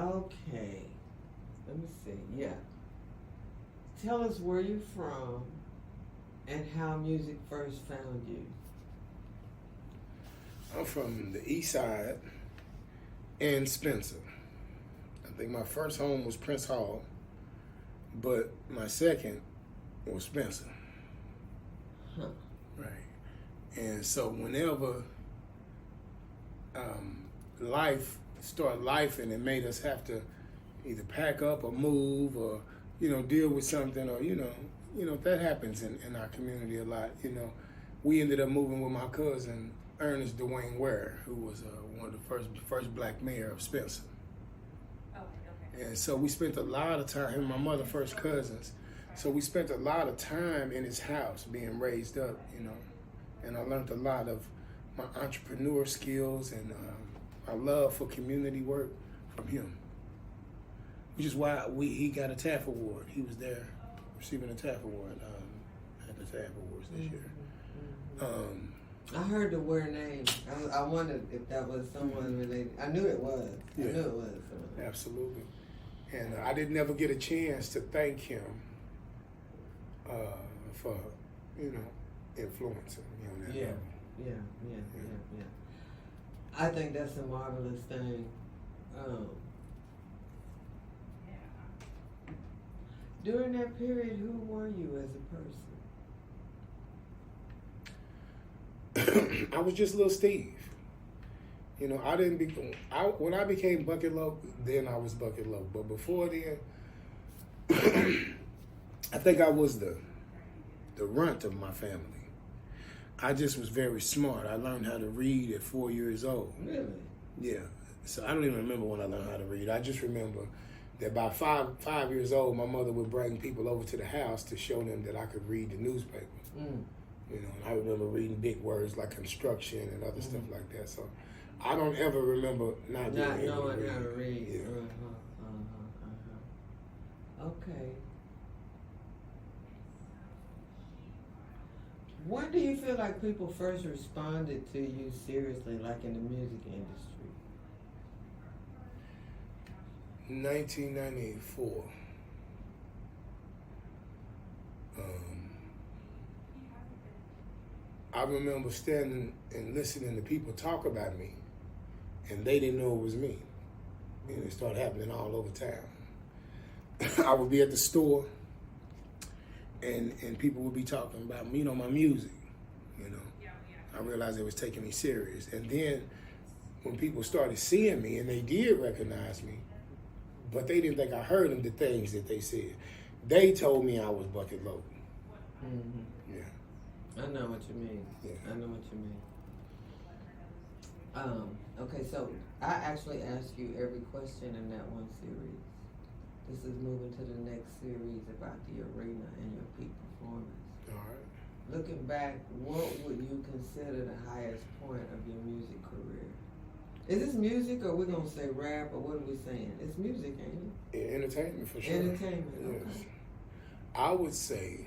Okay. Let me see. Yeah. Tell us where you're from and how music first found you. I'm from the East Side and Spencer. I think my first home was Prince Hall, but my second was Spencer. Huh. Right. And so whenever life started life and it made us have to either pack up or move or, deal with something or, that happens in our community a lot. We ended up moving with my cousin, Ernest Dwayne Ware, who was one of the first black mayor of Spencer. Oh, okay. And so we spent a lot of time, him and my mother first cousins, so we spent a lot of time in his house being raised up, and I learned a lot of my entrepreneur skills and my love for community work from him, which is why he got a TAF award. He was there receiving a TAF award at the TAF Awards this year. I heard the word name. I wondered if that was someone related. I knew it was. Yeah. I knew it was. Absolutely. And I didn't ever get a chance to thank him for, influencing me on that level. Yeah. I think that's a marvelous thing. During that period, who were you as a person? I was just little Steve. When I became Buccett Loc, then I was Buccett Loc. But before then, I think I was the runt of my family. I just was very smart. I learned how to read at 4 years old. Really? Yeah. So I don't even remember when I learned how to read. I just remember that by five years old, my mother would bring people over to the house to show them that I could read the newspaper. Mm. And I remember reading big words like construction and other stuff like that. So I don't ever remember not knowing how to read. Yeah. Okay. When do you feel like people first responded to you seriously, like in the music industry? 1994. I remember standing and listening to people talk about me, and they didn't know it was me. And it started happening all over town. I would be at the store, and people would be talking about me, my music. I realized they was taking me serious. And then when people started seeing me, and they did recognize me, but they didn't think I heard them, the things that they said. They told me I was Buccett Loc. Mm-hmm. Yeah. I know what you mean. Yeah. I know what you mean. Okay, so I actually ask you every question in that one series. This is moving to the next series about the arena and your peak performance. All right. Looking back, what would you consider the highest point of your music career? Is this music, or we're going to say rap, or what are we saying? It's music, ain't it? Yeah, entertainment, for sure. Entertainment, Yes. okay. I would say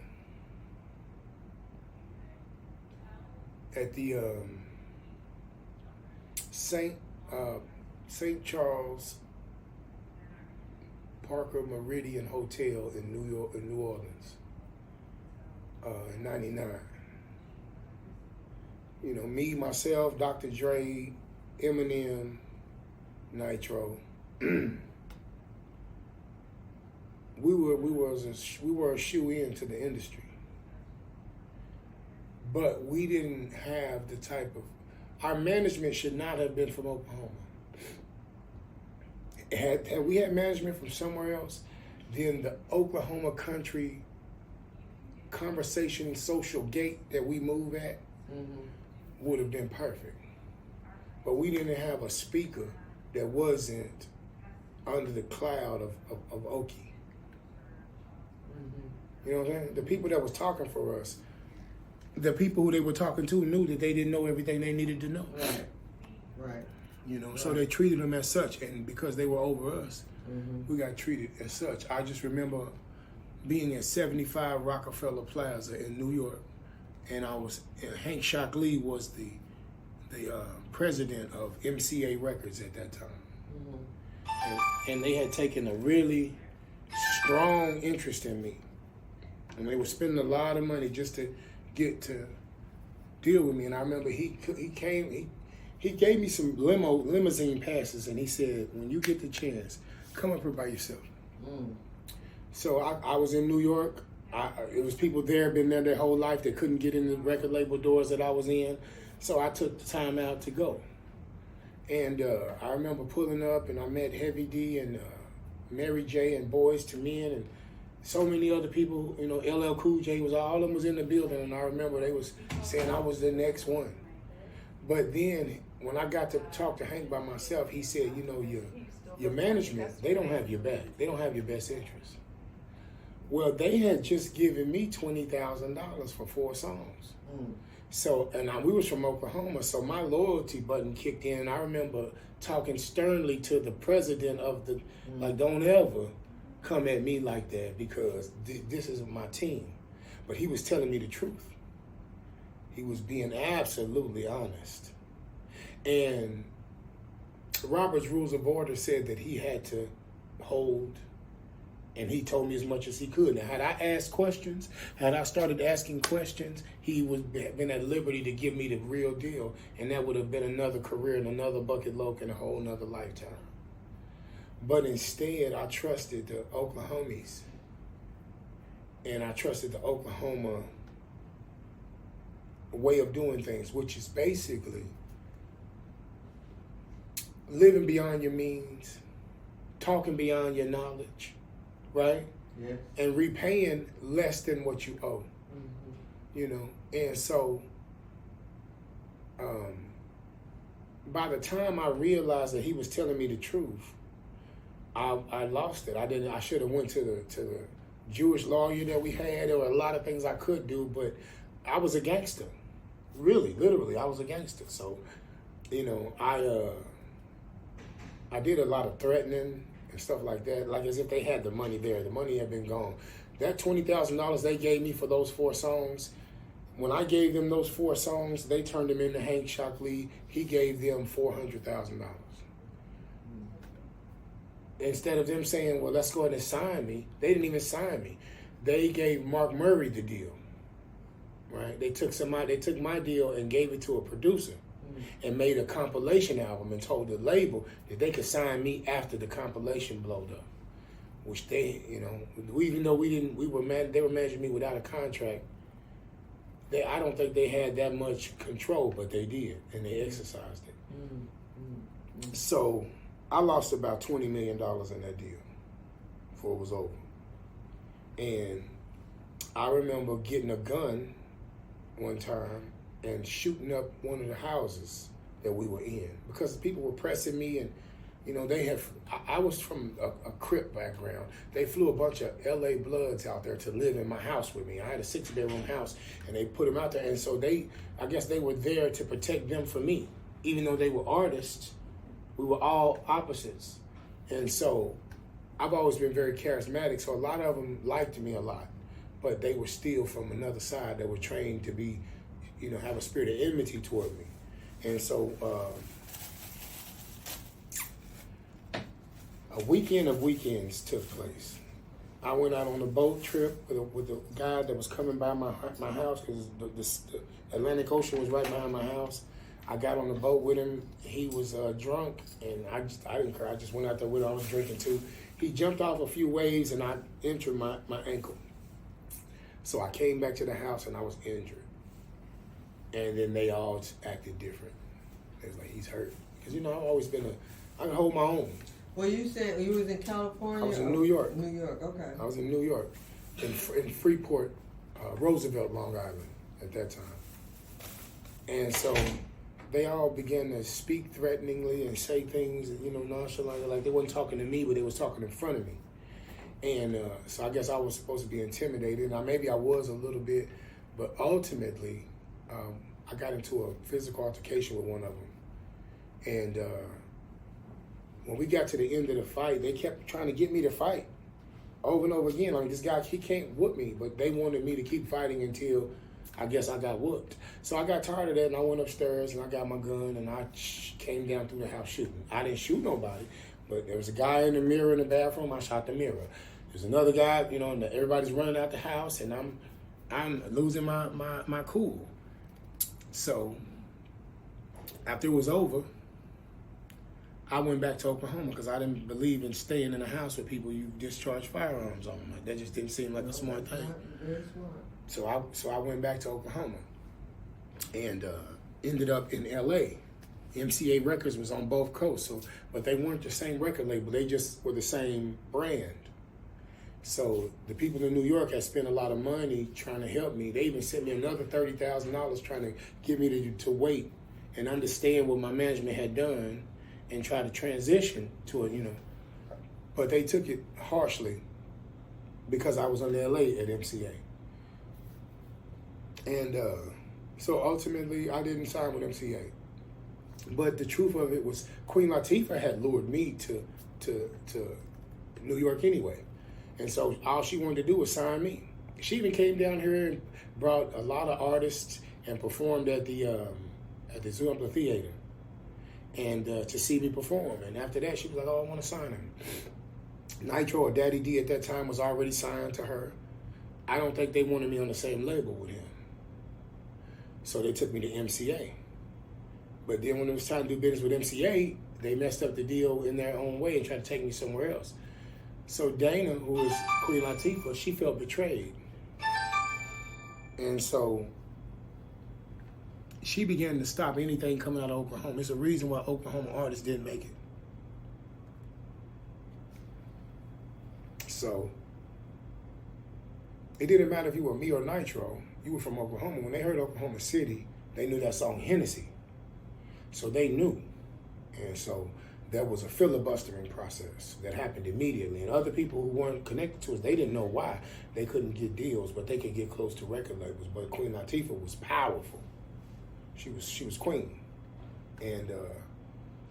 at the St. Charles Parker Meridian Hotel in New Orleans, in '99. Me, myself, Dr. Dre, Eminem, Nitro. we were a shoe-in to the industry, but we didn't have the type of. Our management should not have been from Oklahoma. Had we had management from somewhere else, then the Oklahoma country conversation social gate that we move at would have been perfect. But we didn't have a speaker that wasn't under the cloud of Okie. You know what I'm saying? The people that was talking for us, the people who they were talking to knew that they didn't know everything they needed to know. Right. So they treated them as such, and because they were over us, we got treated as such. I just remember being at 75 Rockefeller Plaza in New York, and Hank Shockley was the president of MCA Records at that time. and they had taken a really strong interest in me. And they were spending a lot of money just to get to deal with me. And I remember he gave me some limousine passes, and he said, when you get the chance, come up here by yourself. So I was in New York. It was people there, been there their whole life, that couldn't get in the record label doors that I was in. So I took the time out to go. And I remember pulling up, and I met Heavy D and Mary J and Boys to Men and so many other people. You know, LL Cool J all of them was in the building, and I remember they was saying I was the next one. But then when I got to talk to Hank by myself, he said, you know, your management, they don't have your back. They don't have your best interest. Well, they had just given me $20,000 for 4 songs. So, and we was from Oklahoma, so my loyalty button kicked in. I remember talking sternly to the president of the, like, don't ever come at me like that, because this is my team. But he was telling me the truth. He was being absolutely honest. And Robert's Rules of Order said that he had to hold, and he told me as much as he could. Now, had I asked questions, had I started asking questions, he would have been at liberty to give me the real deal, and that would have been another career and another Buccett Loc and a whole nother lifetime. But instead, I trusted the Oklahomies, and I trusted the Oklahoma way of doing things, which is basically living beyond your means, talking beyond your knowledge, right? Yeah. And repaying less than what you owe. You know, and so by the time I realized that he was telling me the truth, I lost it. I should have went to the Jewish lawyer that we had. There were a lot of things I could do, but I was a gangster. Really, literally, I was a gangster. So, you know, I did a lot of threatening and stuff like that, like as if they had the money there. The money had been gone. That $20,000 they gave me for those 4 songs, when I gave them those 4 songs, they turned them into Hank Shockley. He gave them $400,000. Instead of them saying, well, let's go ahead and sign me, they didn't even sign me. They gave Mark Murray the deal, right? They took my deal and gave it to a producer and made a compilation album and told the label that they could sign me after the compilation blowed up, which they, you know, even though they were managing me without a contract. I don't think they had that much control, but they did, and they exercised it. So I lost about $20 million in that deal before it was over. And I remember getting a gun one time and shooting up one of the houses that we were in because people were pressing me, and you know, I was from a Crip background. They flew a bunch of LA Bloods out there to live in my house with me. I had a 6-bedroom house, and they put them out there. And so I guess they were there to protect them from me. Even though they were artists, we were all opposites. And so I've always been very charismatic, so a lot of them liked me a lot. But they were still from another side that were trained to be, you know, have a spirit of enmity toward me. And so a weekend of weekends took place. I went out on a boat trip with a guy that was coming by my house because the Atlantic Ocean was right behind my house. I got on the boat with him. He was drunk, and I didn't care. I just went out there with him. I was drinking too. He jumped off a few waves, and I injured my ankle. So I came back to the house, and I was injured. And then they all acted different. They was like, he's hurt. Because, you know, I've always been I can hold my own. Well, you said you was in California? I was in New York. New York, okay. I was in New York, in Freeport, Roosevelt, Long Island at that time. And so they all began to speak threateningly and say things, you know, nonchalantly, like they wasn't talking to me, but they was talking in front of me. And so I guess I was supposed to be intimidated. Now, maybe I was a little bit, but ultimately, I got into a physical altercation with one of them. And when we got to the end of the fight, they kept trying to get me to fight over and over again. I mean, this guy, he can't whoop me, but they wanted me to keep fighting until I guess I got whooped. So I got tired of that, and I went upstairs, and I got my gun, and I came down through the house shooting. I didn't shoot nobody, But there was a guy in the mirror in the bathroom. I shot the mirror. There's another guy, you know, and everybody's running out the house, and I'm losing my cool. So after it was over, I went back to Oklahoma because I didn't believe in staying in a house with people you discharge firearms on. Like, that just didn't seem like a smart thing. Very smart. So I went back to Oklahoma and ended up in LA. MCA Records was on both coasts, but they weren't the same record label. They just were the same brand. So the people in New York had spent a lot of money trying to help me. They even sent me another $30,000 trying to get me to wait and understand what my management had done and try to transition to it, you know. But they took it harshly because I was on the LA at MCA. And so ultimately I didn't sign with MCA. But the truth of it was Queen Latifah had lured me to New York anyway. And so all she wanted to do was sign me. She even came down here and brought a lot of artists and performed at the Zoo Theater and to see me perform. And after that, she was like, "Oh, I want to sign him." Nitro or Daddy D at that time was already signed to her. I don't think they wanted me on the same label with him. So they took me to MCA. But then when it was time to do business with MCA, they messed up the deal in their own way and tried to take me somewhere else. So Dana, who was Queen Latifah, she felt betrayed. And so she began to stop anything coming out of Oklahoma. It's a reason why Oklahoma artists didn't make it. So it didn't matter if you were me or Nitro, you were from Oklahoma. When they heard Oklahoma City, they knew that song Hennessy. So they knew. And so there was a filibustering process that happened immediately. And other people who weren't connected to us, they didn't know why they couldn't get deals, but they could get close to record labels. But Queen Latifah was powerful. She was queen. And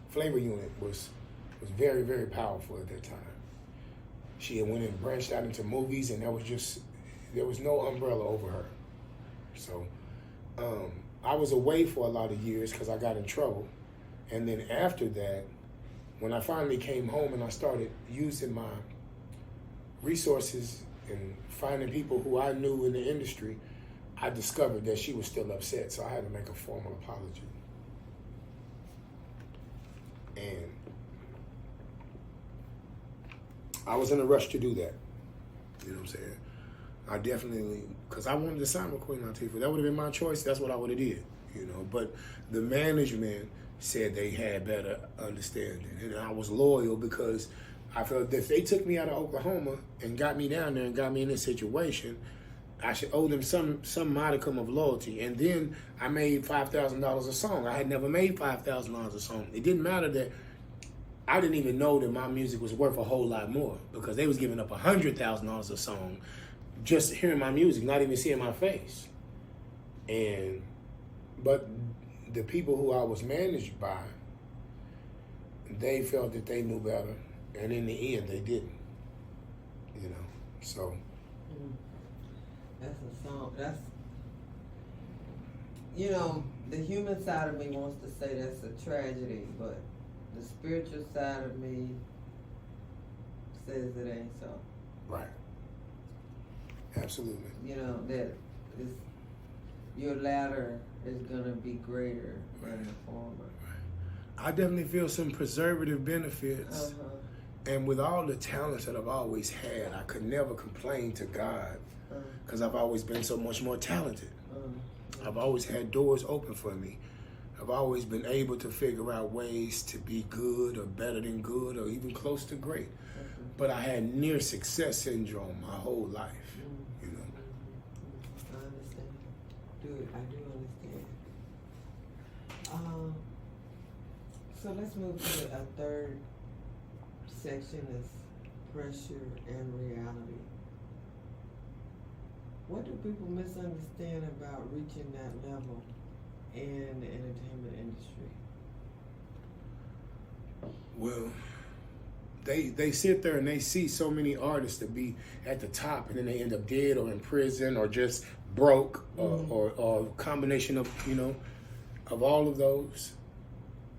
Flavor Unit was very, very powerful at that time. She had went and branched out into movies, and there was no umbrella over her. So I was away for a lot of years because I got in trouble. And then after that, when I finally came home and I started using my resources and finding people who I knew in the industry, I discovered that she was still upset, so I had to make a formal apology. And I was in a rush to do that. You know what I'm saying? I definitely, because I wanted to sign with Queen Latifah. That would have been my choice. That's what I would have did, you know. But the management said they had better understanding. And I was loyal because I felt that if they took me out of Oklahoma and got me down there and got me in this situation, I should owe them some modicum of loyalty. And then I made $5,000 a song. I had never made $5,000 a song. It didn't matter that I didn't even know that my music was worth a whole lot more because they was giving up $100,000 a song just hearing my music, not even seeing my face. But the people who I was managed by, they felt that they knew better, and in the end, they didn't. You know, so. That's a song. That's, you know, the human side of me wants to say that's a tragedy, but the spiritual side of me says it ain't so. Right. Absolutely. You know, that is, your latter is going to be greater than the former. Right. I definitely feel some preservative benefits. And with all the talents that I've always had, I could never complain to God because I've always been so much more talented. I've always had doors open for me. I've always been able to figure out ways to be good or better than good or even close to great. But I had near success syndrome my whole life. I understand. I do understand. So let's move to a third section is pressure and reality. What do people misunderstand about reaching that level in the entertainment industry? Well, they sit there and they see so many artists to be at the top and then they end up dead or in prison or just broke or a combination of, you know, of all of those.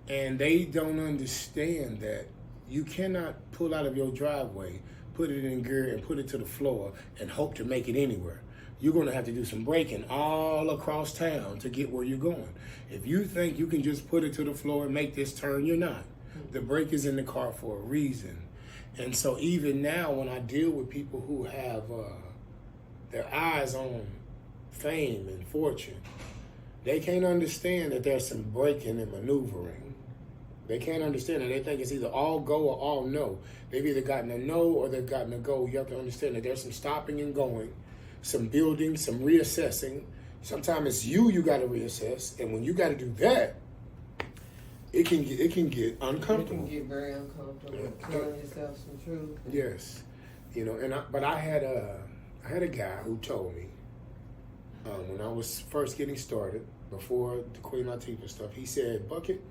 And they don't understand that You cannot pull out of your driveway, put it in gear, and put it to the floor and hope to make it anywhere. You're going to have to do some braking all across town to get where you're going. If you think you can just put it to the floor and make this turn, you're not. The brake is in the car for a reason. And so even now when I deal with people who have their eyes on fame and fortune, they can't understand that there's some braking and maneuvering. They can't understand it. They think it's either all go or all no. They've either gotten a no or they've gotten a go. You have to understand that there's some stopping and going, some building, some reassessing. Sometimes it's you got to reassess. And when you got to do that, it can get uncomfortable. It can get very uncomfortable. Telling yourself some truth. Yes, but I had a guy who told me when I was first getting started, before the Queen Latifah stuff, he said, Buccett.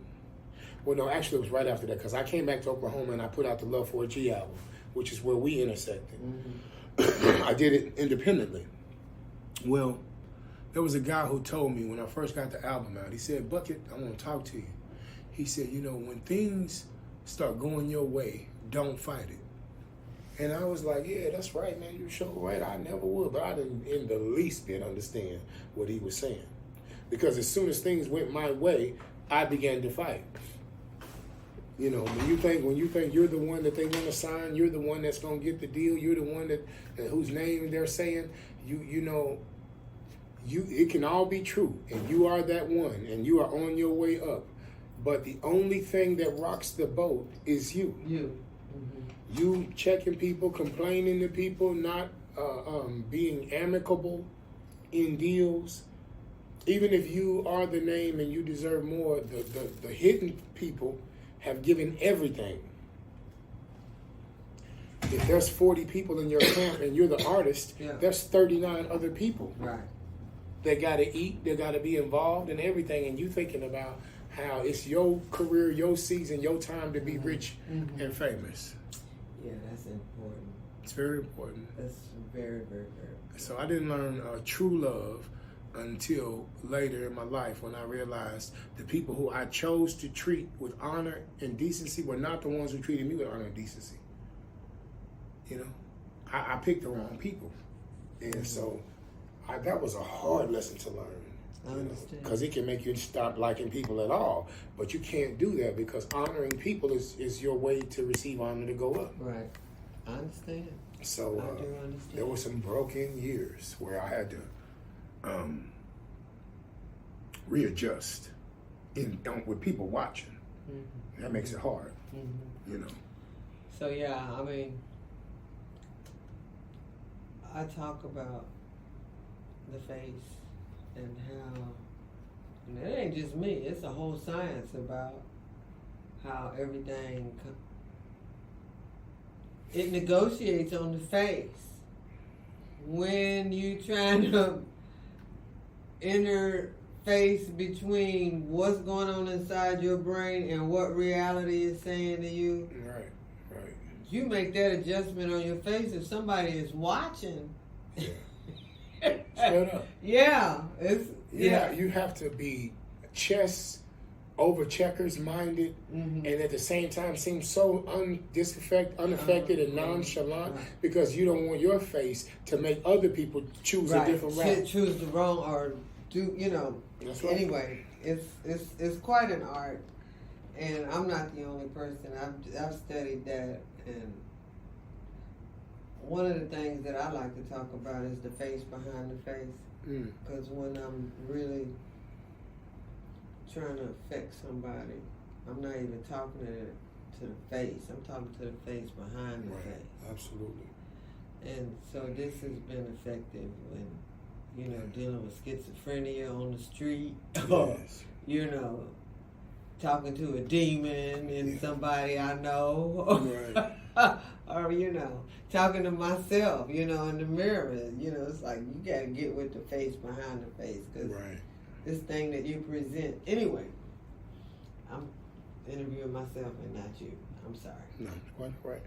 Well, no, actually it was right after that, because I came back to Oklahoma and I put out the Love for a G album, which is where we intersected. Mm-hmm. I did it independently. Well, there was a guy who told me when I first got the album out, he said, Buccett, I want to talk to you. He said, when things start going your way, don't fight it. And I was like, yeah, that's right, man. You're sure right. I never would. But I didn't in the least bit understand what he was saying. Because as soon as things went my way, I began to fight. When you think you're the one that they want to sign, you're the one that's going to get the deal, you're the one that whose name they're saying, it can all be true. And you are that one. And you are on your way up. But the only thing that rocks the boat is you. You. Mm-hmm. You checking people, complaining to people, not being amicable in deals. Even if you are the name and you deserve more, the hidden people have given everything. If there's 40 people in your camp and you're the artist, there's 39 other people. Right. They got to eat, they got to be involved in everything, and you thinking about how it's your career, your season, your time to be rich and famous. Yeah, that's important. It's very important. That's very, very, very important. So I didn't learn true love until later in my life, when I realized the people who I chose to treat with honor and decency were not the ones who treated me with honor and decency. I picked the wrong people. And so that was a hard lesson to learn. I understand. Because it can make you stop liking people at all. But you can't do that, because honoring people is your way to receive honor to go up. Right. I understand. So I do understand. There were some broken years where I had to readjust with people watching. Mm-hmm. That makes it hard. Mm-hmm. So yeah, I mean, I talk about the face and how, and it ain't just me, it's a whole science about how everything, it negotiates on the face. When you trying to interface between what's going on inside your brain and what reality is saying to you, right. You make that adjustment on your face if somebody is watching. Yeah. Shut up. Yeah, You have to be chess over checkers minded, and at the same time seem so unaffected and nonchalant, because you don't want your face to make other people choose a different route. Choose the wrong or do That's right. Anyway, it's quite an art, and I'm not the only person. I've studied that, and one of the things that I like to talk about is the face behind the face. Because when I'm really trying to affect somebody, I'm not even talking to the face. I'm talking to the face behind the face. Absolutely. And so this has been effective when, dealing with schizophrenia on the street. Yes. Talking to a demon and somebody I know. Right. Or, talking to myself, in the mirror. It's like you got to get with the face behind the face. Because this thing that you present. Anyway, I'm interviewing myself and not you. I'm sorry. No, quite right.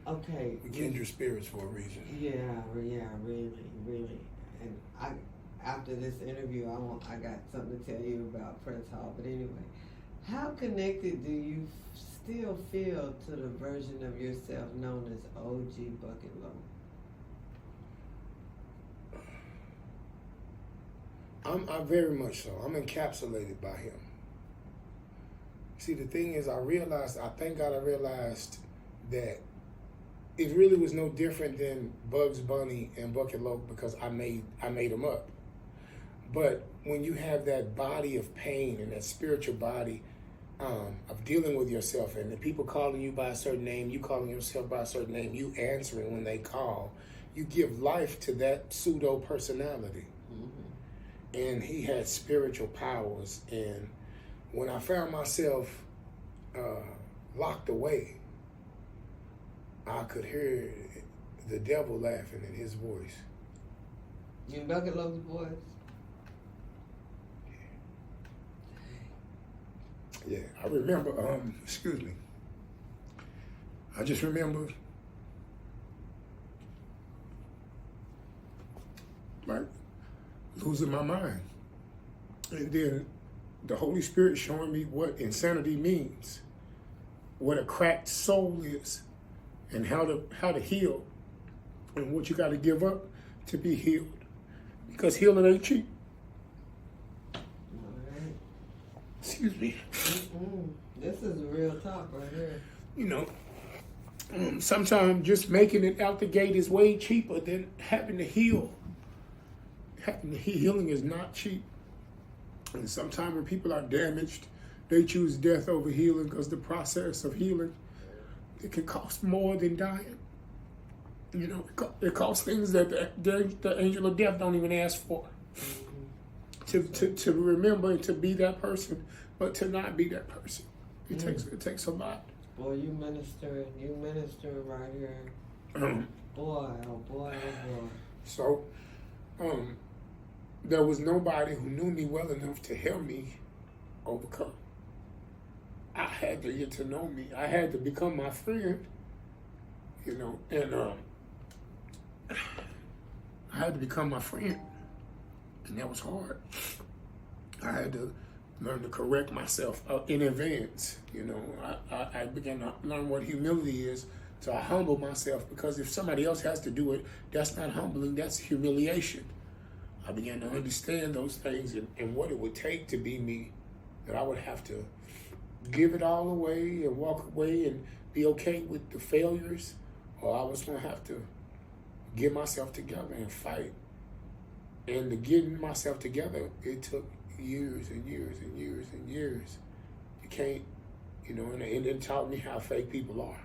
Okay. We kindred spirits for a reason. Yeah, really. And after this interview, I got something to tell you about Press Hall. But anyway, how connected do you still feel to the version of yourself known as OG Buccett Loc? I'm very much so. I'm encapsulated by him. See, the thing is, I thank God I realized that it really was no different than Bugs Bunny and Buccett Loc because I made them up. But when you have that body of pain and that spiritual body of dealing with yourself, and the people calling you by a certain name, you calling yourself by a certain name, you answering when they call, you give life to that pseudo personality. Mm-hmm. And he had spiritual powers. And when I found myself locked away, I could hear the devil laughing in his voice. In Buccett Loc's voice? Yeah, I remember, excuse me. I just remember, like, losing my mind. And then the Holy Spirit showing me what insanity means, what a cracked soul is, and how to heal, and what you got to give up to be healed. Because healing ain't cheap. Excuse me. This is real talk right here. You know, sometimes just making it out the gate is way cheaper than having to heal. Healing is not cheap. And sometimes when people are damaged, they choose death over healing because the process of healing, it can cost more than dying. You know, it costs things that the angel of death don't even ask for. To remember and to be that person, but to not be that person. It takes a lot. Boy, you minister right here. Boy, oh boy. So, there was nobody who knew me well enough to help me overcome. I had to get to know me. I had to become my friend, you know, and I had to become my friend. And that was hard. I had to learn to correct myself in advance. You know, I began to learn what humility is. So I humble myself, because if somebody else has to do it, that's not humbling, that's humiliation. I began to understand those things and what it would take to be me, that I would have to give it all away and walk away and be okay with the failures, or I was going to have to get myself together and fight. And the getting myself together, it took years and years and years and years. You can't, you know, and it taught me how fake people are.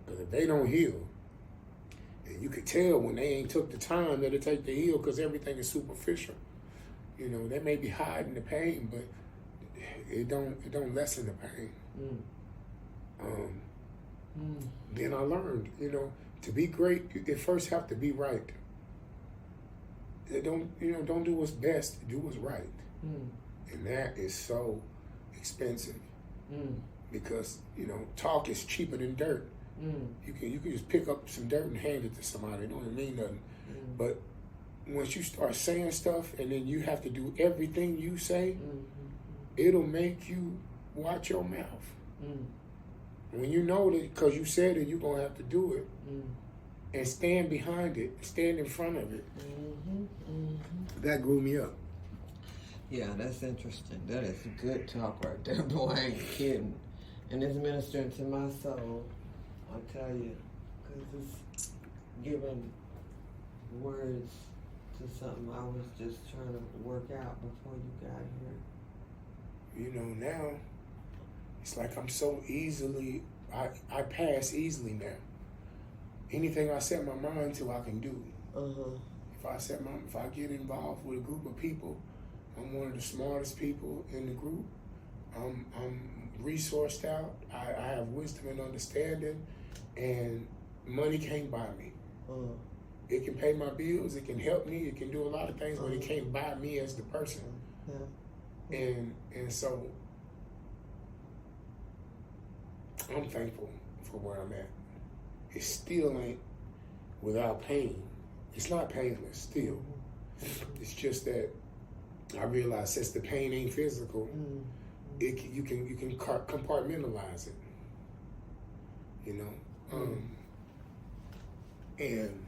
Because if they don't heal, and you could tell when they ain't took the time that it take to heal, because everything is superficial. You know, they may be hiding the pain, but it don't lessen the pain. Then I learned, you know, to be great, you first have to be right. Don't do what's best, do what's right. And that is so expensive. Because, you know, talk is cheaper than dirt. You can just pick up some dirt and hand it to somebody. It don't even mean nothing. But once you start saying stuff and then you have to do everything you say, it'll make you watch your mouth. When you know that because you said it, you're going to have to do it. And stand behind it, stand in front of it. That grew me up. Yeah, that's interesting. That is good talk right there, boy. I ain't kidding. And it's ministering to my soul, I'll tell you, because it's giving words to something I was just trying to work out before you got here. You know, now, it's like I'm so easily, I pass easily now. Anything I set my mind to, I can do. If I get involved with a group of people, I'm one of the smartest people in the group. I'm resourced out. I have wisdom and understanding, and money can't buy me. It can pay my bills. It can help me. It can do a lot of things, but it can't buy me as the person. And so I'm thankful for where I'm at. It still ain't without pain. It's not painless still. It's just that I realize since the pain ain't physical, you can compartmentalize it. you know. And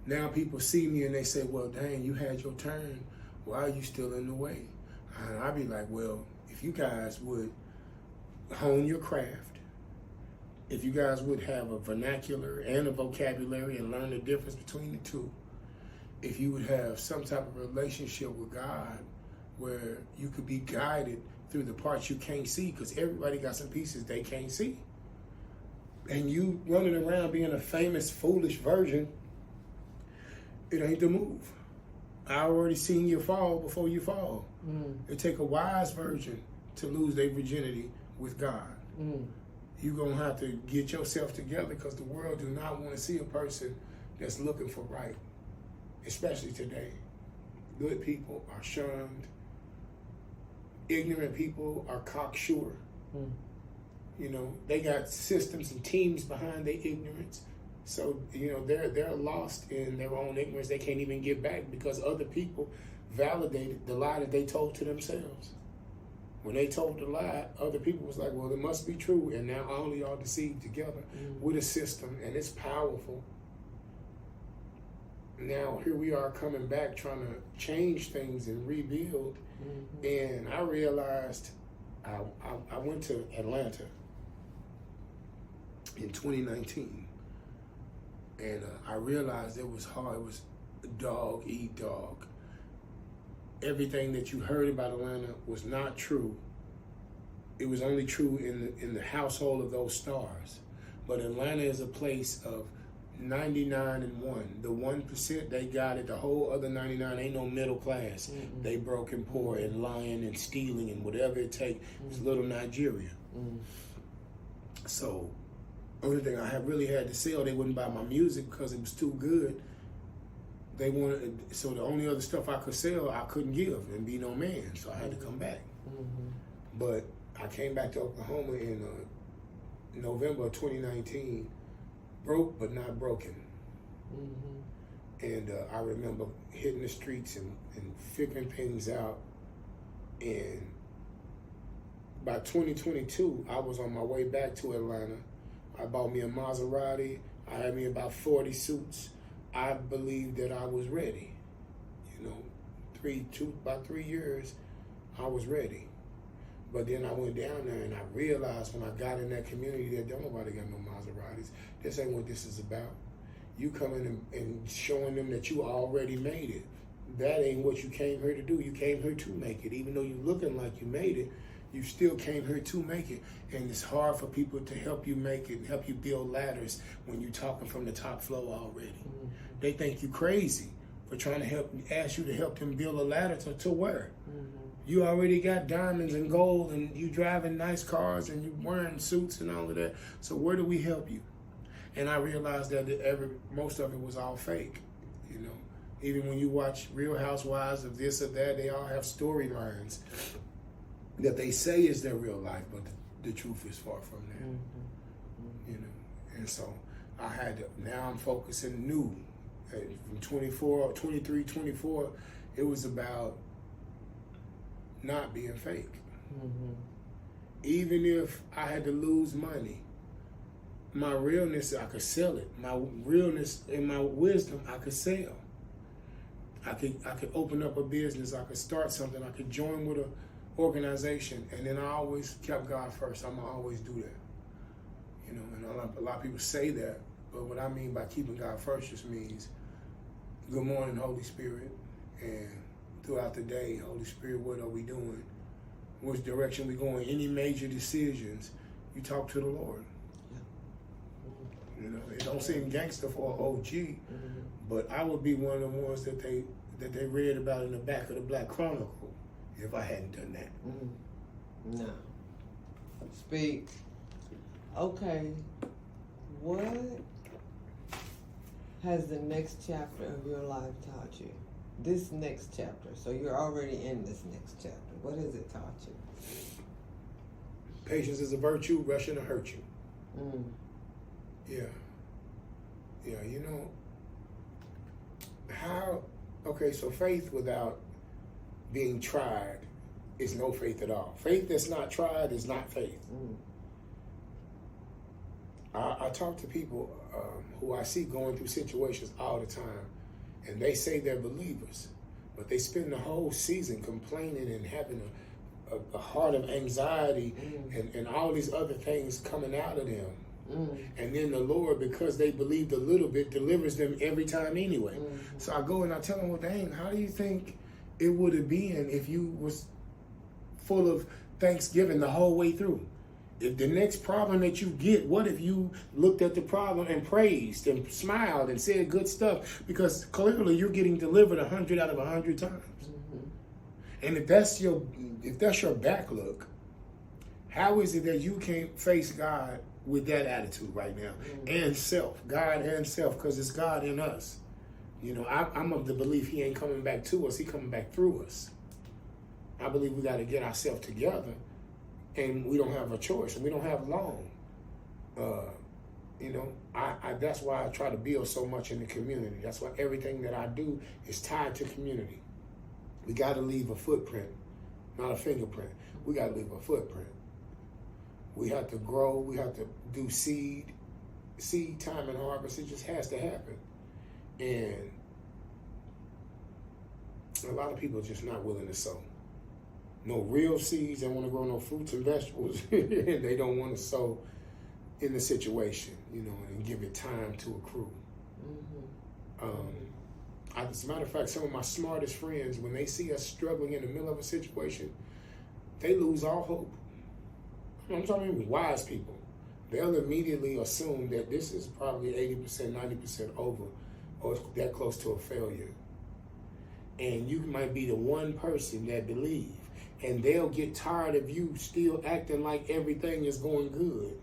now people see me and they say, well, dang, you had your turn. Why are you still in the way? And I'd be like, well, if you guys would hone your craft, if you guys would have a vernacular and a vocabulary and learn the difference between the two, if you would have some type of relationship with God where you could be guided through the parts you can't see, because everybody got some pieces they can't see. And you running around being a famous, foolish virgin, it ain't the move. I already seen you fall before you fall. It take a wise virgin to lose their virginity with God. You're going to have to get yourself together, because the world do not want to see a person that's looking for right, especially today. Good people are shunned. Ignorant people are cocksure. You know, they got systems and teams behind their ignorance. So, you know, they're lost in their own ignorance. They can't even get back because other people validated the lie that they told to themselves. When they told the lie, other people was like, well, it must be true. And now all of y'all deceived together with a system, and it's powerful. Now here we are coming back trying to change things and rebuild. And I realized I went to Atlanta in 2019. And I realized it was hard. It was dog eat dog. Everything that you heard about Atlanta was not true. It was only true in the household of those stars. But Atlanta is a place of 99 and 1. The 1%, they got it. The whole other 99 ain't no middle class. They broke and poor and lying and stealing and whatever it takes. It's little Nigeria. So only thing I really had to sell, they wouldn't buy my music because it was too good. They wanted, so the only other stuff I could sell, I couldn't give and be no man. So I had to come back. But I came back to Oklahoma in November of 2019, broke but not broken. And I remember hitting the streets and figuring things out. And by 2022, I was on my way back to Atlanta. I bought me a Maserati. I had me about 40 suits. I believed that I was ready. You know, about 3 years, I was ready. But then I went down there and I realized when I got in that community that don't nobody got no Maseratis. This ain't what this is about. You coming and showing them that you already made it. That ain't what you came here to do. You came here to make it. Even though you looking like you made it, you still came here to make it. And it's hard for people to help you make it and help you build ladders when you're talking from the top floor already. They think you crazy for trying to ask you to help them build a ladder to where? You already got diamonds and gold and you driving nice cars and you wearing suits and all of that. So where do we help you? And I realized that most of it was all fake. You know, even when you watch Real Housewives of this or that, they all have storylines that they say is their real life, but the truth is far from that. You know, and so I had to, now I'm focusing new. From 23, 24, it was about not being fake. Even if I had to lose money, my realness, I could sell it. My realness and my wisdom, I could sell. I could open up a business. I could start something. I could join with an organization. And then I always kept God first. I'm going to always do that. You know, and a lot of people say that, but what I mean by keeping God first just means, good morning, Holy Spirit. And throughout the day, Holy Spirit, what are we doing? Which direction we going? Any major decisions, you talk to the Lord. You know, it don't seem gangster for an OG, but I would be one of the ones that they read about in the back of the Black Chronicle if I hadn't done that. No. Speak. Okay. What has the next chapter of your life taught you? This next chapter. So you're already in this next chapter. What has it taught you? Patience is a virtue, rushing to hurt you. Yeah, you know, so faith without being tried is no faith at all. Faith that's not tried is not faith. I talk to people who I see going through situations all the time, and they say they're believers, but they spend the whole season complaining and having a heart of anxiety and all these other things coming out of them. And then the Lord, because they believed a little bit, delivers them every time anyway. So I go and I tell them, well, dang, how do you think it would have been if you was full of thanksgiving the whole way through? If the next problem that you get, what if you looked at the problem and praised and smiled and said good stuff? Because clearly you're getting delivered 100 out of 100 times. And if that's your back look, how is it that you can't face God with that attitude right now? And self, God and self, because it's God in us. You know, I'm of the belief he ain't coming back to us, he coming back through us. I believe we got to get ourselves together, and we don't have a choice, and we don't have long. You know, that's why I try to build so much in the community. That's why everything that I do is tied to community. We got to leave a footprint, not a fingerprint. We got to leave a footprint. We have to grow. We have to do seed time and harvest. It just has to happen. And a lot of people are just not willing to sow. No real seeds. They want to grow no fruits and vegetables. They don't want to sow in the situation, you know, and give it time to accrue. As a matter of fact, some of my smartest friends, when they see us struggling in the middle of a situation, they lose all hope. I'm talking about wise people. They'll immediately assume that this is probably 80%, 90% over, or that close to a failure. And you might be the one person that believes. And they'll get tired of you still acting like everything is going good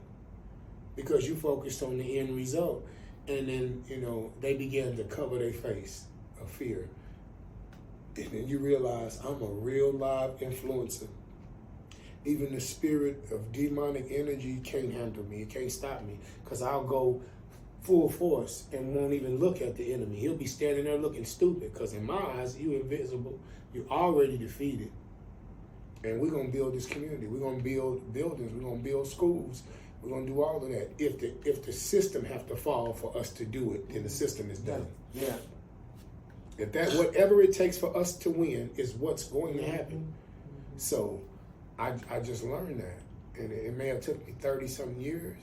because you focused on the end result. And then, you know, they begin to cover their face of fear. And then you realize I'm a real live influencer. Even the spirit of demonic energy can't handle me. It can't stop me because I'll go full force and won't even look at the enemy. He'll be standing there looking stupid because in my eyes, you're invisible. You're already defeated. And we're going to build this community. We're going to build buildings. We're going to build schools. We're going to do all of that. If the system have to fall for us to do it, then the system is done. Yeah. If that whatever it takes for us to win is what's going to happen. So I just learned that. And it may have took me 30-some years,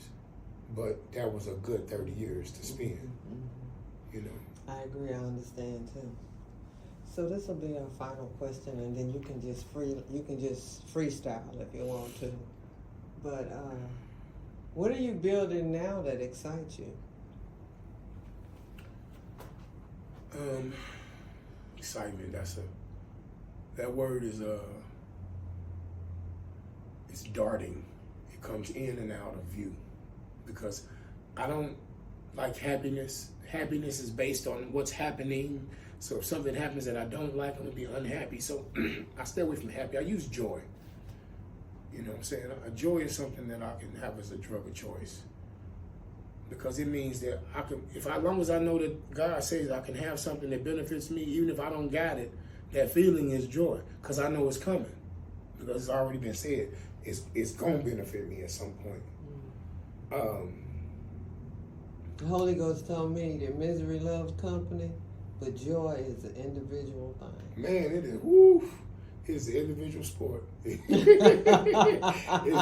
but that was a good 30 years to spend. You know. I agree. I understand too. So this will be our final question, and then you can just freestyle if you want to. But what are you building now that excites you? Excitement. That word is it's darting. It comes in and out of view because I don't like happiness. Happiness is based on what's happening. So if something happens that I don't like, I'm going to be unhappy. So I stay away from happy. I use joy. You know what I'm saying? Joy is something that I can have as a drug of choice. Because it means that I can, as long as I know that God says I can have something that benefits me, even if I don't got it, that feeling is joy. Because I know it's coming. Because it's already been said. It's going to benefit me at some point. The Holy Ghost told me that misery loves company, but joy is an individual thing. Man, it is. Woo! It's an individual sport. It's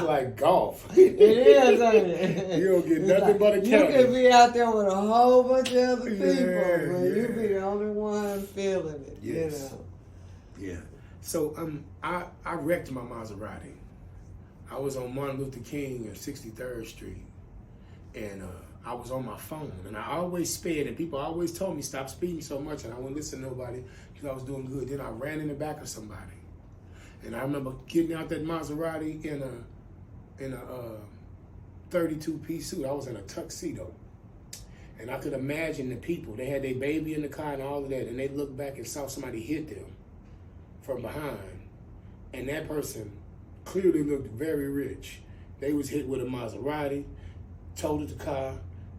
like golf. It is, ain't it? You don't get nothing but a county. You could be out there with a whole bunch of other people, but you be the only one feeling it. Yes. You know? Yeah. So I wrecked my Maserati. I was on Martin Luther King and 63rd Street, and I was on my phone, and I always sped, and people always told me stop speeding so much, and I wouldn't listen to nobody because I was doing good. Then I ran in the back of somebody, and I remember getting out that Maserati in a 32-piece suit. I was in a tuxedo, and I could imagine the people. They had their baby in the car and all of that, and they looked back and saw somebody hit them from behind, and that person clearly looked very rich. They was hit with a Maserati, totaled the car.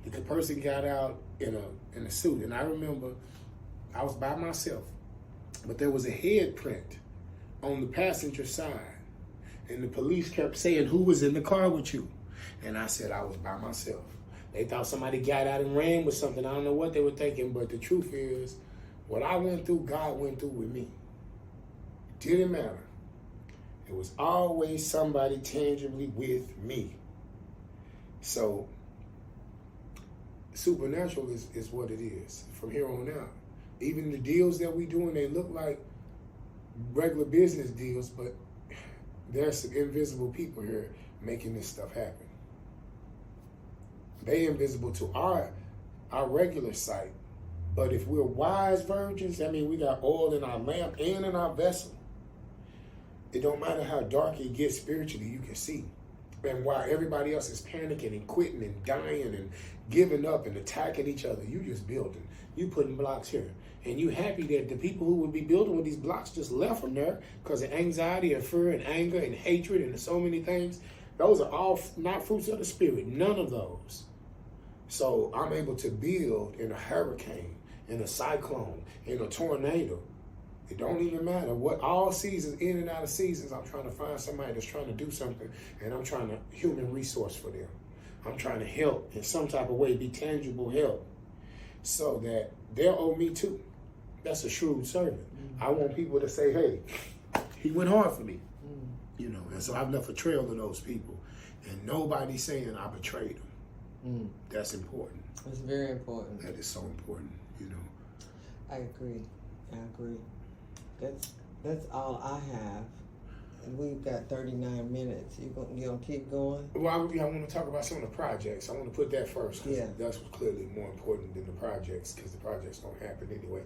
The person got out in a suit, and I remember I was by myself, but there was a head print on the passenger side, and the police kept saying, "Who was in the car with you?" And I said I was by myself. They thought somebody got out and ran with something. I don't know what they were thinking, but the truth is, what I went through, God went through with me. Didn't matter. It was always somebody tangibly with me. So, supernatural is what it is from here on out. Even the deals that we doing, they look like regular business deals, but there's some invisible people here making this stuff happen. They invisible to our regular sight. But if we're wise virgins, that means we got oil in our lamp and in our vessel. It don't matter how dark it gets spiritually, you can see. And while everybody else is panicking and quitting and dying and giving up and attacking each other, you just building. You putting blocks here. And you happy that the people who would be building with these blocks just left from there because of anxiety and fear and anger and hatred and so many things. Those are all not fruits of the spirit. None of those. So I'm able to build in a hurricane, in a cyclone, in a tornado. It don't even matter what, all seasons, in and out of seasons, I'm trying to find somebody that's trying to do something, and I'm trying to human resource for them. I'm trying to help in some type of way, be tangible help, so that they'll owe me too. That's a shrewd servant. Mm-hmm. I want people to say, hey, he went hard for me. Mm-hmm. You know, and so I've left a trail of those people, and nobody's saying I betrayed them. Mm. That's important. It's very important. That is so important, you know. I agree. That's all I have. And we've got 39 minutes. You gonna keep going? Well, I want to talk about some of the projects. I want to put that first. Yeah. That's clearly more important than the projects, because the projects don't happen anyway.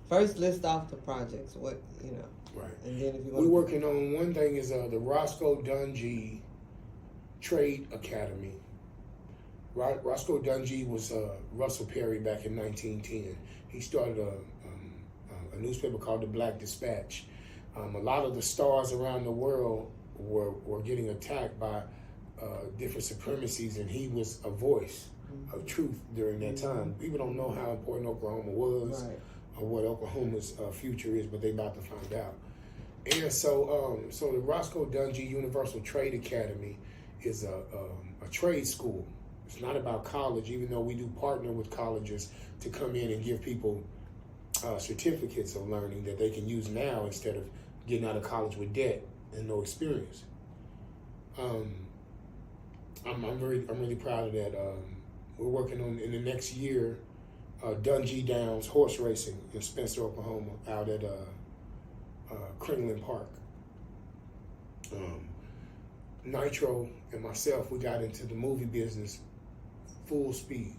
First, list off the projects. What, you know. Right. And then if you we're working on, one thing is the Roscoe Dungy Trade Academy. Roscoe Dungy was Russell Perry back in 1910. He started a newspaper called the Black Dispatch. A lot of the stars around the world were getting attacked by different supremacies, and he was a voice of truth during that time. People don't know how important Oklahoma was, right, or what Oklahoma's future is, but they about to find out. And so the Roscoe Dungy Universal Trade Academy is a trade school. It's not about college, even though we do partner with colleges to come in and give people certificates of learning that they can use now instead of getting out of college with debt and no experience. I'm really proud of that. We're working on, in the next year, Dungy Downs horse racing in Spencer, Oklahoma, out at Kringland Park. Nitro and myself, we got into the movie business full speed.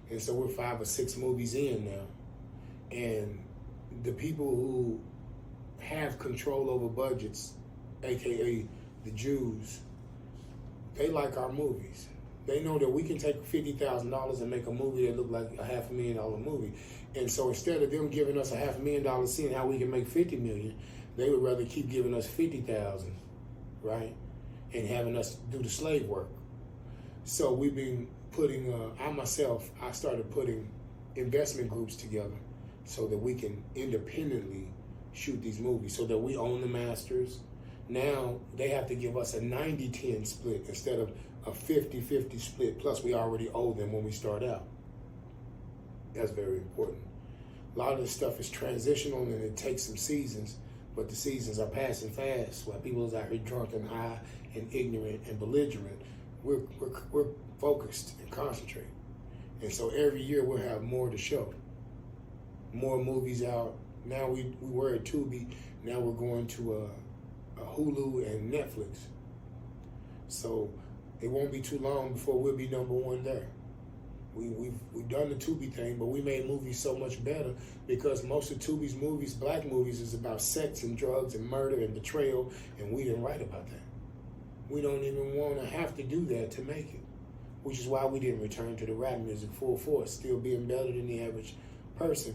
And so we're 5 or 6 movies in now. And the people who have control over budgets, AKA the Jews, they like our movies. They know that we can take $50,000 and make a movie that look like a $500,000 movie. And so instead of them giving us a $500,000, seeing how we can make $50 million, they would rather keep giving us $50,000, right? And having us do the slave work. So we've been putting, I started putting investment groups together so that we can independently shoot these movies, so that we own the masters. Now they have to give us a 90-10 split instead of a 50-50 split, plus we already owe them when we start out. That's very important. A lot of this stuff is transitional and it takes some seasons, but the seasons are passing fast while people is out here drunk and high and ignorant and belligerent. We're focused and concentrated. And so every year we'll have more to show. More movies out. Now we were at Tubi. Now we're going to a Hulu and Netflix. So it won't be too long before we'll be #1 there. We've done the Tubi thing, but we made movies so much better because most of Tubi's movies, black movies, is about sex and drugs and murder and betrayal, and we didn't write about that. We don't even want to have to do that to make it, which is why we didn't return to the rap music full force, still being better than the average person.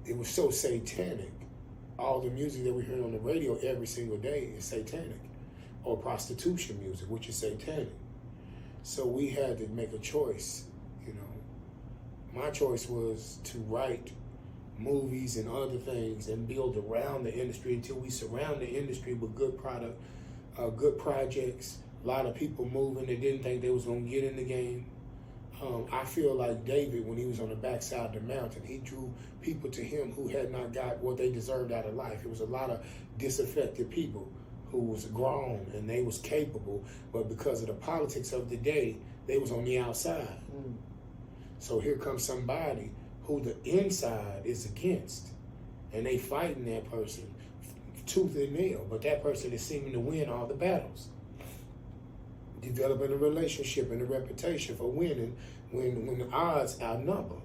It was so satanic. All the music that we hear on the radio every single day is satanic, or prostitution music, which is satanic. So we had to make a choice. You know, my choice was to write movies and other things and build around the industry until we surround the industry with good product, good projects, A lot of people moving that didn't think they was going to get in the game. I feel like David, when he was on the backside of the mountain, he drew people to him who had not got what they deserved out of life. It was a lot of disaffected people who was grown and they was capable, but because of the politics of the day, they was on the outside. So here comes somebody who the inside is against, and they fighting that person tooth and nail, but that person is seeming to win all the battles. Developing a relationship and a reputation for winning when the odds outnumber.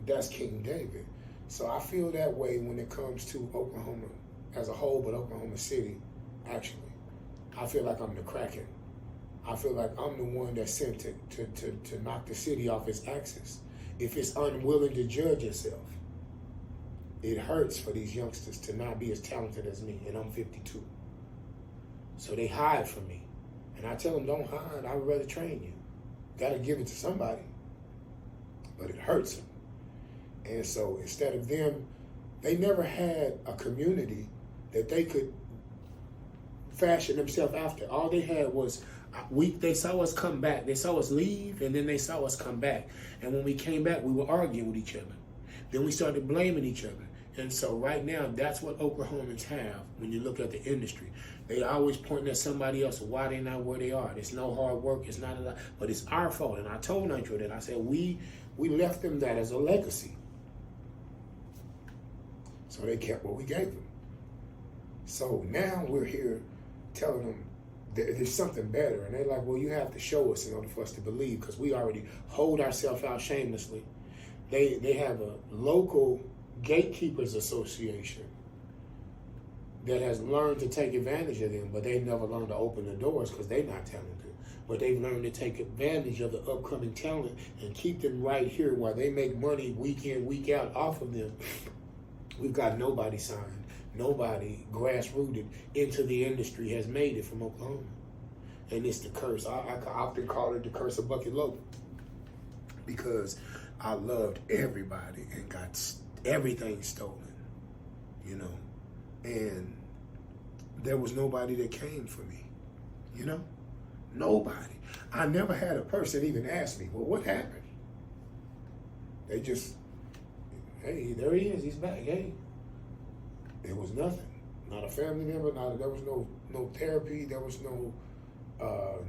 That's King David. So I feel that way when it comes to Oklahoma as a whole, but Oklahoma City, actually. I feel like I'm the Kraken. I feel like I'm the one that's sent to knock the city off its axis. If it's unwilling to judge itself, it hurts for these youngsters to not be as talented as me, and I'm 52. So they hide from me. And I tell them, don't hide, I would rather train you. Gotta give it to somebody. But it hurts them. And so instead of them, they never had a community that they could fashion themselves after. All they had was, they saw us come back. They saw us leave, and then they saw us come back. And when we came back, we were arguing with each other. Then we started blaming each other. And so right now, that's what Oklahomans have when you look at the industry. They always pointing at somebody else, why they not where they are. It's no hard work, it's not a lot, but it's our fault. And I told Nitro that, I said, we left them that as a legacy. So they kept what we gave them. So now we're here telling them there's something better. And they're like, well, you have to show us in order for us to believe, because we already hold ourselves out shamelessly. They have a local gatekeepers association that has learned to take advantage of them, but they've never learned to open the doors because they're not talented. But they've learned to take advantage of the upcoming talent and keep them right here while they make money week in, week out off of them. We've got nobody signed, nobody grassrooted into the industry has made it from Oklahoma. And it's the curse. I often call it the curse of Buccett Loc, because I loved everybody and got everything stolen, you know. And there was nobody that came for me, you know? Nobody. I never had a person even ask me, well, what happened? They just, hey, there he is, he's back, hey. There was nothing. Not a family member, there was no therapy, there was no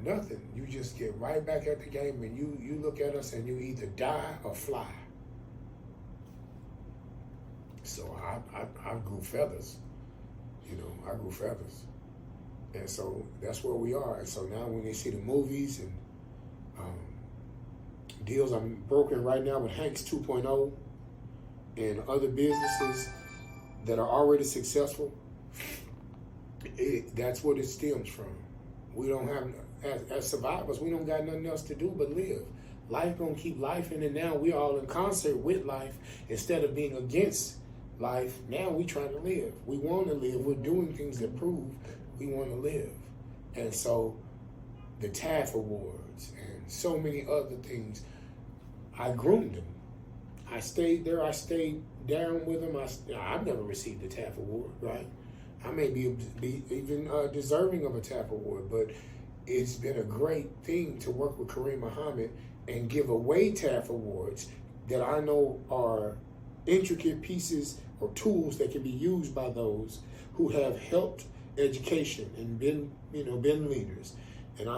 nothing. You just get right back at the game and you look at us and you either die or fly. So I grew feathers. You know, I grew feathers. And so that's where we are. And so now when they see the movies and deals, I'm broken right now with Hanks 2.0 and other businesses that are already successful. That's what it stems from. We don't have, as survivors, we don't got nothing else to do but live. Life gonna keep life in, and now we're all in concert with life instead of being against life. Now we trying to live. We want to live. We're doing things that prove we want to live. And so the TAF Awards and so many other things, I groomed them. I stayed there. I stayed down with them. I've never received a TAF Award, right? I may be even deserving of a TAF Award, but it's been a great thing to work with Kareem Muhammad and give away TAF Awards that I know are intricate pieces or tools that can be used by those who have helped education and been leaders. And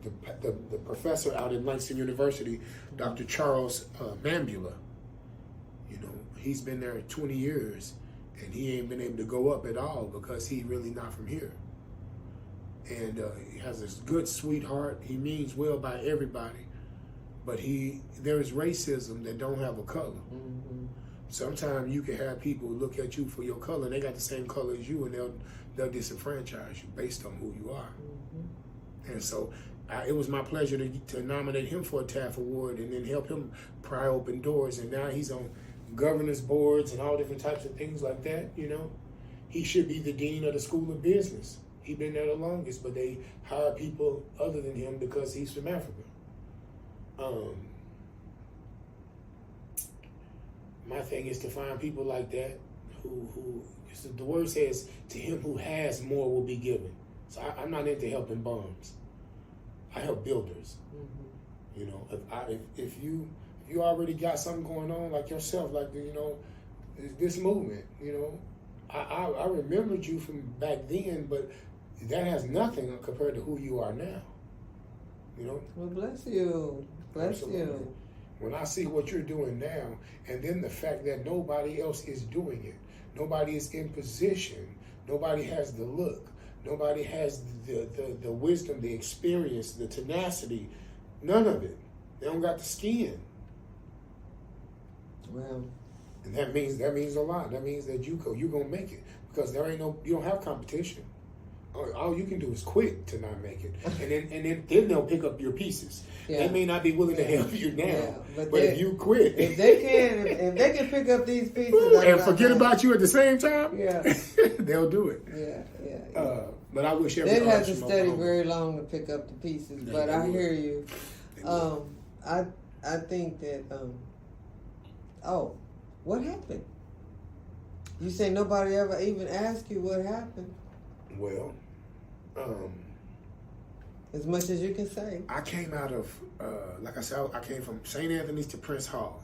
the professor out at Langston University, Dr. Charles Mambula, he's been there 20 years and he ain't been able to go up at all because he really not from here. And he has this good sweetheart. He means well by everybody, but there is racism that don't have a color. Mm-hmm. Sometimes you can have people look at you for your color and they got the same color as you and they'll disenfranchise you based on who you are. Mm-hmm. And so it was my pleasure to nominate him for a TAF Award and then help him pry open doors. And now he's on governance boards and all different types of things like that, He should be the dean of the School of Business. He's been there the longest, but they hire people other than him because he's from Africa. My thing is to find people like that who The word says, to him who has more will be given. So I'm not into helping bums. I help builders. Mm-hmm. You know, if you already got something going on like yourself, like, you know, this movement, you know, I remembered you from back then, but that has nothing compared to who you are now. You know? Well, bless you. Bless you. When I see what you're doing now, and then the fact that nobody else is doing it, nobody is in position, nobody has the look, nobody has the wisdom, the experience, the tenacity, none of it. They don't got the skin. Well, and that means a lot. That means that you're gonna make it, because you don't have competition. All you can do is quit to not make it, and then they'll pick up your pieces. Yeah. They may not be willing to help you now, but if you quit, if they can pick up these pieces and forget about you at the same time, they'll do it. Yeah. But I wish they'd have to study very long to pick up the pieces. But I hear you. I think that. What happened? You say nobody ever even asked you what happened. Well, as much as you can say. I came out of, like I said, I came from St. Anthony's to Prince Hall.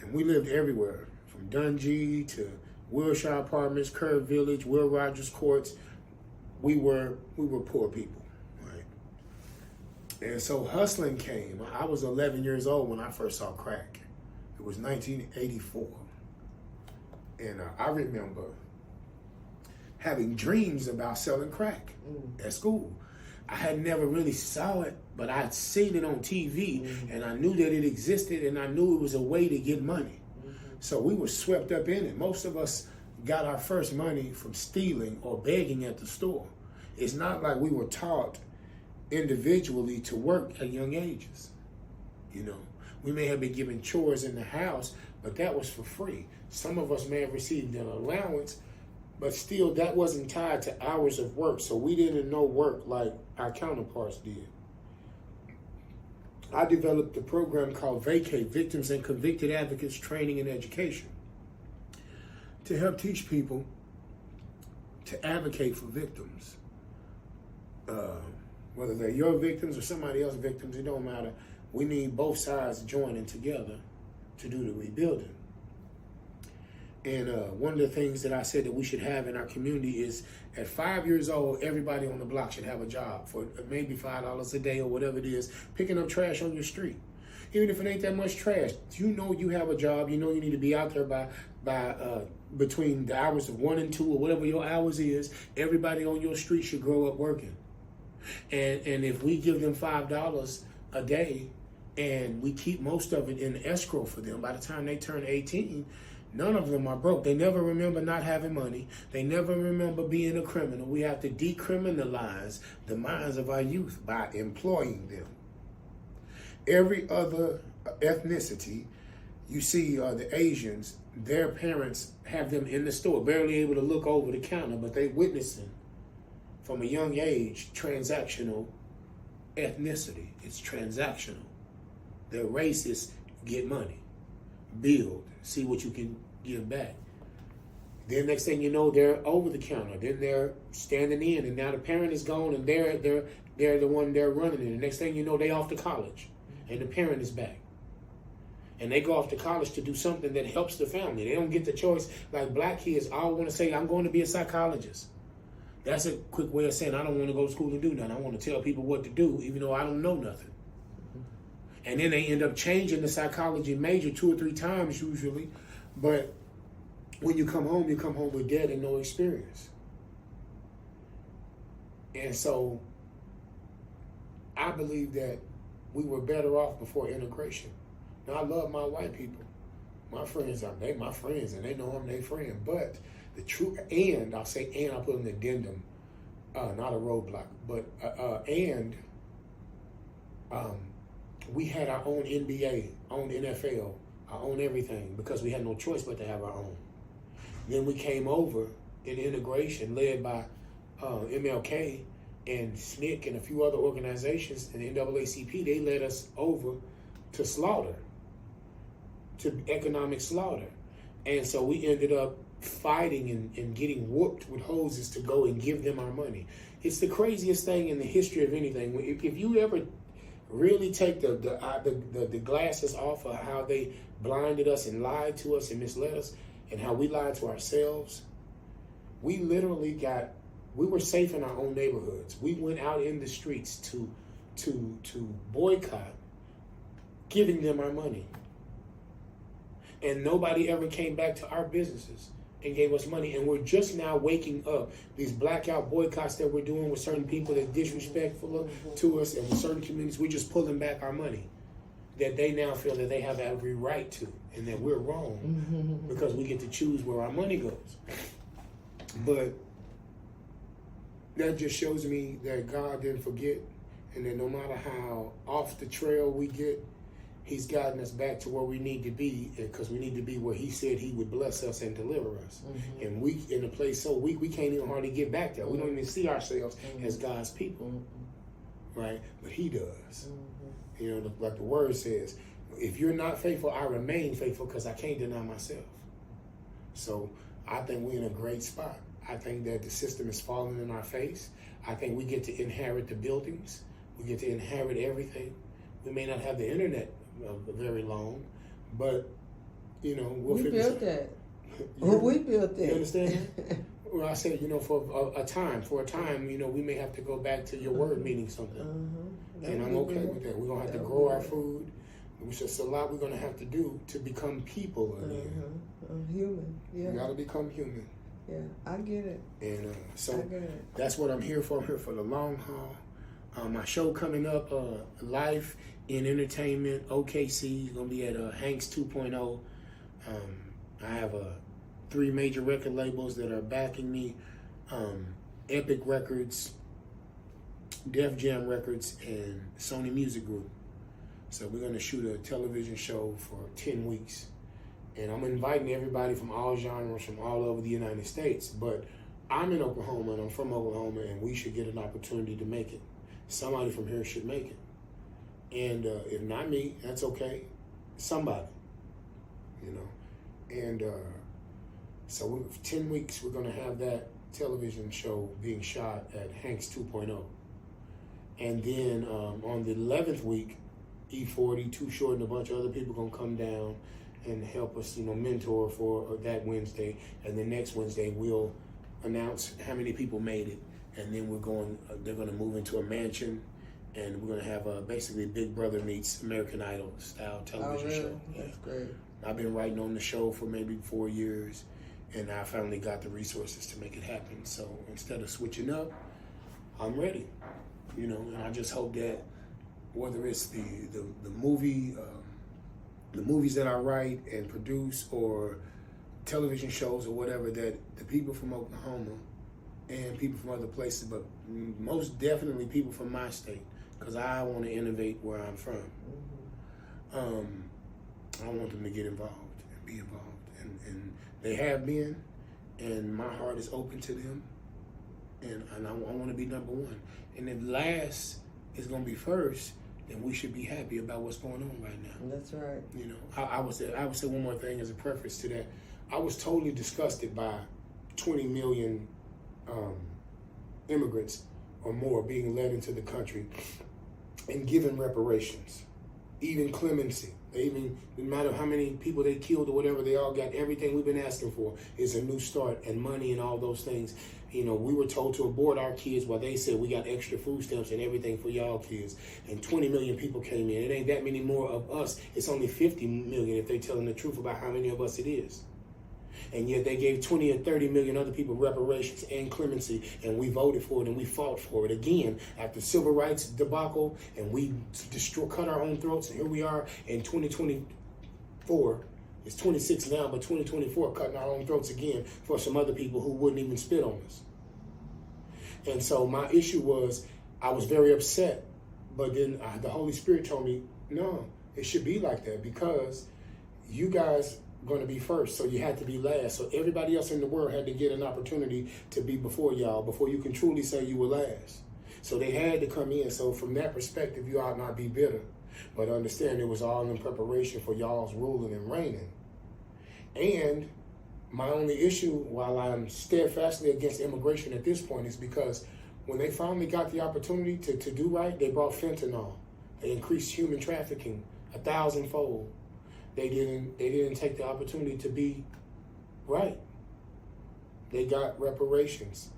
And we lived everywhere, from Dungee to Wilshire Apartments, Curve Village, Will Rogers Courts. We were poor people, right? And so hustling came. I was 11 years old when I first saw crack. It was 1984. And I remember having dreams about selling crack at school. I had never really saw it, but I'd seen it on TV, and I knew that it existed, and I knew it was a way to get money. So we were swept up in it. Most of us got our first money from stealing or begging at the store. It's not like we were taught individually to work at young ages. You know, we may have been given chores in the house, but that was for free. Some of us may have received an allowance, but still, that wasn't tied to hours of work, so we didn't know work like our counterparts did. I developed a program called VACATE, Victims and Convicted Advocates Training and Education, to help teach people to advocate for victims. Whether they're your victims or somebody else's victims, it don't matter. We need both sides joining together to do the rebuilding. And one of the things that I said that we should have in our community is, at 5 years old, everybody on the block should have a job for maybe $5 a day or whatever it is, picking up trash on your street. Even if it ain't that much trash, you know you have a job. You know you need to be out there by between the hours of 1 and 2 or whatever your hours is. Everybody on your street should grow up working. And if we give them $5 a day and we keep most of it in escrow for them, by the time they turn 18, none of them are broke. They never remember not having money. They never remember being a criminal. We have to decriminalize the minds of our youth by employing them. Every other ethnicity, you see the Asians, their parents have them in the store, barely able to look over the counter, but they witnessing from a young age transactional ethnicity. It's transactional. Their race is get money, build, see what you can give back. Then next thing you know, they're over the counter. Then they're standing in, and now the parent is gone, and they're the one they're running it. The next thing you know, they off to college, and the parent is back. And they go off to college to do something that helps the family. They don't get the choice. Like black kids all want to say, I'm going to be a psychologist. That's a quick way of saying I don't want to go to school and do nothing. I want to tell people what to do, even though I don't know nothing. And then they end up changing the psychology major 2 or 3 times usually. But when you come home with debt and no experience. And so I believe that we were better off before integration. Now, I love my white people. My friends, they my friends, and they know I'm their friend. But the truth, and I'll say, and I'll put an addendum, not a roadblock, but we had our own NBA, own NFL, our own everything, because we had no choice but to have our own. Then we came over in integration led by MLK and SNCC and a few other organizations, and the NAACP. They led us over to slaughter, to economic slaughter. And so we ended up fighting and getting whooped with hoses to go and give them our money. It's the craziest thing in the history of anything. If you ever really take the glasses off of how they blinded us and lied to us and misled us, and how we lied to ourselves, we literally we were safe in our own neighborhoods. We went out in the streets to boycott giving them our money. And nobody ever came back to our businesses and gave us money. And we're just now waking up. These blackout boycotts that we're doing with certain people that are disrespectful to us and with certain communities, we're just pulling back our money that they now feel that they have every right to, and that we're wrong because we get to choose where our money goes. But that just shows me that God didn't forget, and that no matter how off the trail we get, He's guiding us back to where we need to be, because we need to be where He said He would bless us and deliver us. And we, in a place so weak, we can't even hardly get back there. We don't even see ourselves as God's people, right? But He does. You know, like the word says, if you're not faithful, I remain faithful because I can't deny myself. So I think we're in a great spot. I think that the system is falling in our face. I think we get to inherit the buildings. We get to inherit everything. We may not have the internet very long, but, you know, we built that. We built that. You understand? Well, I said, you know, for a time, you know, we may have to go back to your word meaning something. And I'm okay with that. We're going to have to grow our food. Which is a lot we're going to have to do to become people again. Human, yeah. You got to become human. Yeah, I get it. And so that's what I'm here for. I'm here for the long haul. My show coming up, Life in Entertainment, OKC, is going to be at Hanks 2.0. I have 3 major record labels that are backing me. Epic Records, Def Jam Records, and Sony Music Group. So we're going to shoot a television show for 10 weeks. And I'm inviting everybody from all genres from all over the United States. But I'm in Oklahoma, and I'm from Oklahoma, and we should get an opportunity to make it. Somebody from here should make it. And if not me, that's okay. Somebody, you know. And so 10 weeks, we're going to have that television show being shot at Hanks 2.0. And then on the 11th week, E40, Too Short, and a bunch of other people going to come down and help us, you know, mentor for that Wednesday. And the next Wednesday, we'll announce how many people made it. And then they're going to move into a mansion, and we're going to have basically Big Brother meets American Idol style television show. Yeah. That's great. I've been writing on the show for maybe 4 years, and I finally got the resources to make it happen. So instead of switching up, I'm ready, you know, and I just hope that whether it's the movie, the movies that I write and produce, or television shows or whatever, that the people from Oklahoma and people from other places, but most definitely people from my state, because I want to innovate where I'm from. I want them to get involved and be involved, and they have been, and my heart is open to them, and I want to be number one. And if last is going to be first, then we should be happy about what's going on right now. That's right. You know, I would say one more thing as a preface to that. I was totally disgusted by 20 million immigrants or more being led into the country and given reparations, even clemency. Even no matter how many people they killed or whatever, they all got everything we've been asking for is a new start and money and all those things. You know, we were told to abort our kids while they said we got extra food stamps and everything for y'all kids. And 20 million people came in. It ain't that many more of us. It's only 50 million if they're telling the truth about how many of us it is. And yet they gave 20 or 30 million other people reparations and clemency, and we voted for it and we fought for it again after civil rights debacle, and we cut our own throats. And here we are in 2024. It's 26 now, but 2024 cutting our own throats again for some other people who wouldn't even spit on us. And so my issue was, I was very upset, but then the Holy Spirit told me, no, it should be like that, because you guys going to be first, so you had to be last. So everybody else in the world had to get an opportunity to be before y'all, before you can truly say you were last. So they had to come in. So from that perspective, you ought not be bitter, but understand it was all in preparation for y'all's ruling and reigning. And My only issue, while I'm steadfastly against immigration at this point, is because when they finally got the opportunity to do right, they brought fentanyl. They increased human trafficking 1,000-fold. They didn't take the opportunity to be right. They got reparations.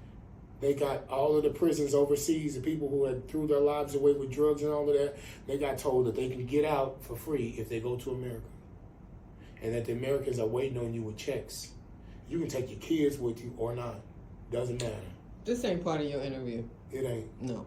They got all of the prisons overseas, the people who had threw their lives away with drugs and all of that, they got told that they can get out for free if they go to America. And that the Americans are waiting on you with checks. You can take your kids with you or not. Doesn't matter. This ain't part of your interview. It ain't. No.